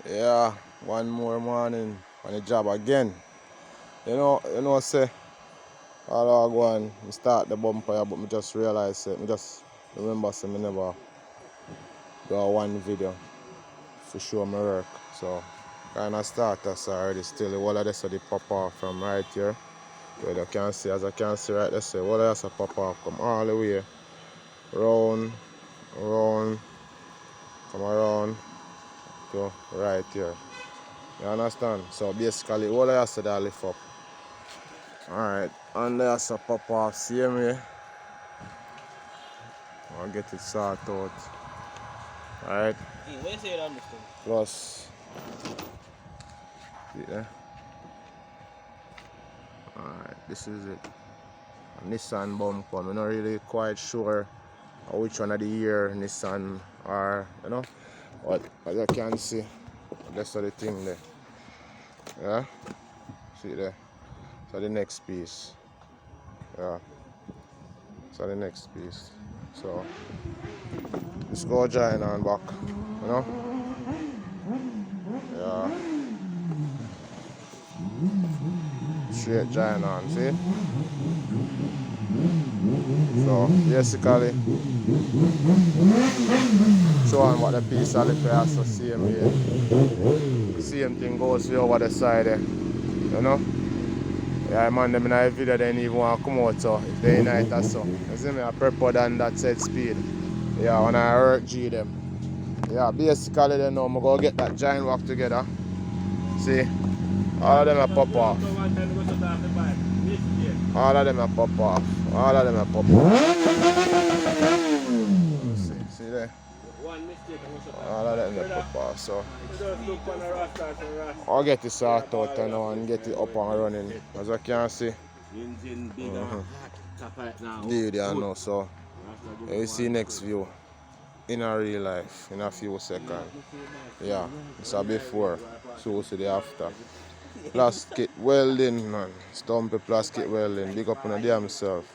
Yeah, one more morning on the job again. Say all I go on, I start the bumper, but I just realize it. I just remember say I never do one video to show my work. So kinda start us already still. The wall of this they pop off from right here. Where you can see, as I can see right there, say wall of this pop off, come all the way round, round, come around to right here. You understand? So basically all I said I lift up. Alright, and there's a pop off same way. I'll get it sorted out. Alright. Where you say it on this thing? Plus see there? Alright, this is it. A Nissan bumper. I'm not really quite sure which one of the year Nissan are, But as you can see, that's the thing there. Yeah? See there? So the next piece. Yeah. So the next piece. So let's go join on back. Yeah. Straight join on, see? So basically showing what the piece of the also same way. Same thing goes for over the side there. Yeah, man, them in a video they didn't even want to come out, so if they in it or so. You see me, I prepare than that set speed. Yeah, when I work G them. Yeah, basically they know I'm going to get that giant rock together. See? All of them are pop off. All of them are pop off. All of them are pop off. See there? All of them are pop off. So I'll get it sorted out and get it up and running. As you can see. Dude, I know. So you see next view in a real life in a few seconds. Yeah, it's a before, so we'll see the after. Plastic welding, man. Stumpy plastic welding. Big up on the damn self.